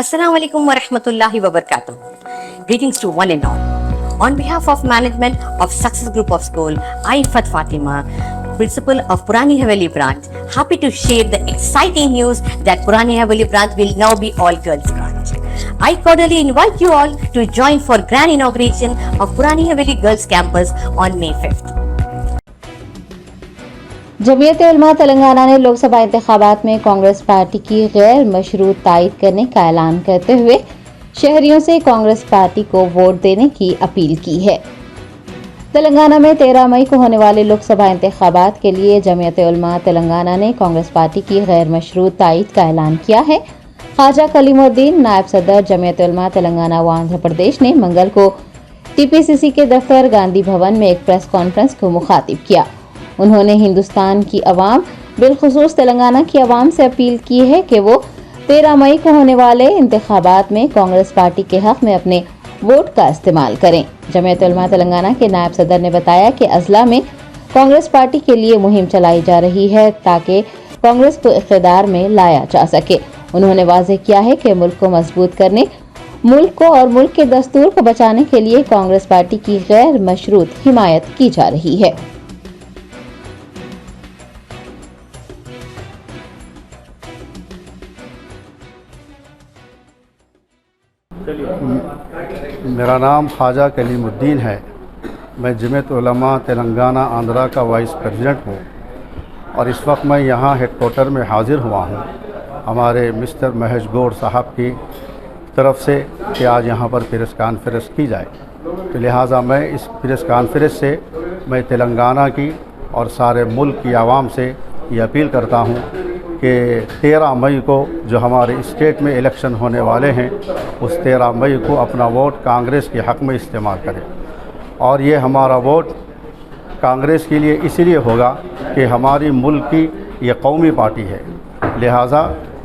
Assalamu alaikum wa rahmatullahi wa barakatuh. Greetings to one and all. On behalf of management of Success Group of School, I, Fat Fatima, principal of Purani Haveli branch, happy to share the exciting news that Purani Haveli branch will now be all girls branch. I cordially invite you all to join for grand inauguration of Purani Haveli Girls Campus on May 5th. Jamiat Ulama Telangana ने लोकसभा इंतखाबात में Congress party की गैर मशरूत तायद करने का ऐलान करते हुए शहरियों से कांग्रेस पार्टी को वोट देने की अपील की है। तेलंगाना में 13 मई को होने वाले लोकसभा इंतखाबात के लिए जमीयत उलमा तेलंगाना ने कांग्रेस पार्टी की गैर मशरूत तायद का ऐलान किया है। ख्वाजा कलीमुद्दीन, नायब सदर जमीयत उलमा तेलंगाना व आंध्र प्रदेश ने मंगल को टीपीसीसी के दफ्तर गांधी भवन में एक प्रेस कॉन्फ्रेंस को मुखातिब किया। उन्होंने हिंदुस्तान की अवाम, बिलखुसूस तेलंगाना की अवाम से अपील की है कि वो 13 मई को होने वाले इंतखाबात में कांग्रेस पार्टी के हक में अपने वोट का इस्तेमाल करें। जमीयत उलमा तेलंगाना के नायब सदर ने बताया कि अजला में कांग्रेस पार्टी के लिए मुहिम चलाई जा रही है ताकि कांग्रेस को इख्तियार में लाया जा सके। उन्होंने वाज़ेह किया है कि मुल्क को मजबूत करने, मुल्क को और मुल्क के दस्तूर को बचाने के लिए कांग्रेस पार्टी की गैर मशरूत हिमायत की जा रही है। मेरा नाम ख्वाजा कलीमुद्दीन है। मैं जमीयत उलमा तेलंगाना आंध्रा का वाइस प्रेसिडेंट हूँ और इस वक्त मैं यहाँ हेडक्वार्टर में हाज़िर हुआ हूँ हमारे मिस्टर महेश गौड़ साहब की तरफ से कि आज यहाँ पर प्रेस कॉन्फ्रेंस की जाए। तो लिहाजा मैं इस प्रेस कॉन्फ्रेंस से मैं तेलंगाना की और सारे मुल्क की आवाम से ये अपील करता हूँ कि 13 मई को जो हमारे स्टेट में इलेक्शन होने वाले हैं उस 13 मई को अपना वोट कांग्रेस के हक़ में इस्तेमाल करें। और ये हमारा वोट कांग्रेस के लिए इसलिए होगा कि हमारी मुल्क की ये कौमी पार्टी है, लिहाजा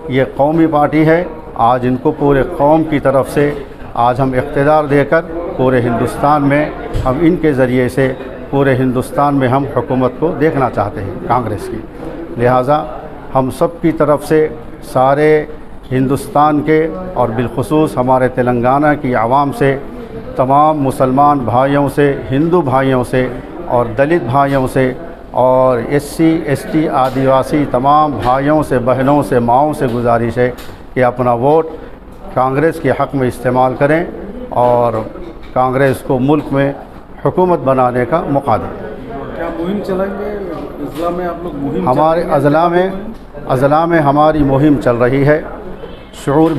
ये कौमी पार्टी है। आज इनको पूरे कौम की तरफ से आज हम इख्तियार देकर पूरे हिंदुस्तान में हम इनके ज़रिए से पूरे हिंदुस्तान में हम हुकूमत को देखना चाहते हैं कांग्रेस की। लिहाजा हम सब की तरफ से सारे हिंदुस्तान के और बिलखुसूस हमारे तेलंगाना की आवाम से, तमाम मुसलमान भाइयों से, हिंदू भाइयों से और दलित भाइयों से और SC ST आदिवासी तमाम भाइयों से, बहनों से, माओं से गुजारिश है कि अपना वोट कांग्रेस के हक़ में इस्तेमाल करें और कांग्रेस को मुल्क में हुकूमत बनाने का मौका दें। क्या मुहिम चलाएंगे? अज़ला में आप लोग मुहिम हमारे अज़ला में हमारी मुहिम चल रही है। शऊर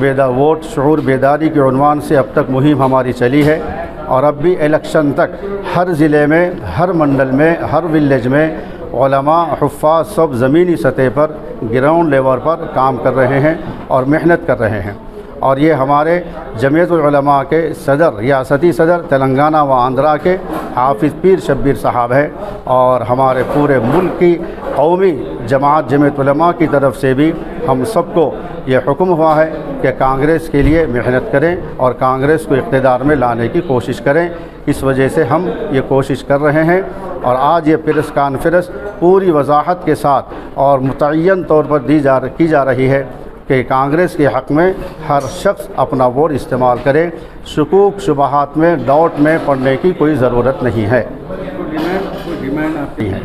बेदारी के उन्वान से अब तक मुहिम हमारी चली है और अब भी इलेक्शन तक हर ज़िले में, हर मंडल में, हर विलेज में उलमा, हुफ़्फ़ाज़ सब ज़मीनी सतह पर, ग्राउंड लेवल पर काम कर रहे हैं और मेहनत कर रहे हैं। और ये हमारे जमीयत उलमा के सदर, रियासती सदर तेलंगाना व आंध्रा के हाफिज़ पीर शब्बीर साहब है और हमारे पूरे मुल्क की कौमी जमात जमीयत उलमा की तरफ से भी हम सबको ये हुक्म हुआ है कि कांग्रेस के लिए मेहनत करें और कांग्रेस को इख्तियार में लाने की कोशिश करें। इस वजह से हम ये कोशिश कर रहे हैं और आज ये प्रेस कॉन्फ्रेंस पूरी वजाहत के साथ और मुतय्यन तौर पर की जा रही है कि कांग्रेस के हक़ में हर शख्स अपना वोट इस्तेमाल करे। शुकूक शुबहात में, डाउट में पड़ने की कोई ज़रूरत नहीं है। डिमांड आती है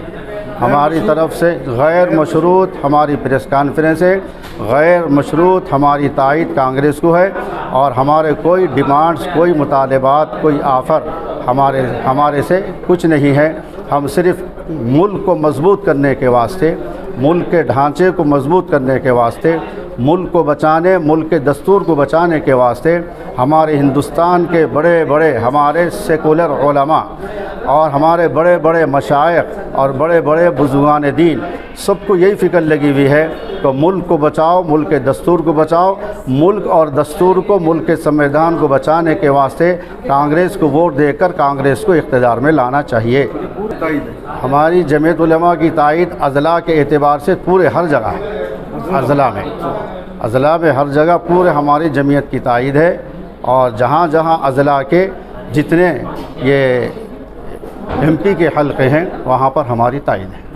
हमारी तरफ से गैर मशरूत हमारी प्रेस कॉन्फ्रेंस है, गैर मशरूत हमारी तायद कांग्रेस को है और हमारे कोई डिमांड्स, कोई मुतालबात, कोई आफ़र हमारे से कुछ नहीं है। हम सिर्फ़ मुल्क को मजबूत करने के वास्ते, मुल्क के ढांचे को मजबूत करने के वास्ते, मुल्क को बचाने, मुल्क के दस्तूर को बचाने के वास्ते हमारे हिंदुस्तान के बड़े बड़े हमारे सेकुलर उलमा और हमारे बड़े बड़े मशाइख और बड़े बड़े बुजुर्गान दीन सबको यही फ़िक्र लगी हुई है तो मुल्क को बचाओ, मुल्क के दस्तूर को बचाओ। मुल्क और दस्तूर को, मुल्क के संविधान को बचाने के वास्ते कांग्रेस को वोट देकर कांग्रेस को इख्तियार में लाना चाहिए। हमारी जमीयत उलमा की तायद अज़ला के एतबार से पूरे हर जगह है। अज़ला में हर जगह पूरे हमारी जमीयत की तायद है और जहाँ जहाँ अज़ला के जितने ये MP के हल्क़े हैं वहाँ पर हमारी तायद है।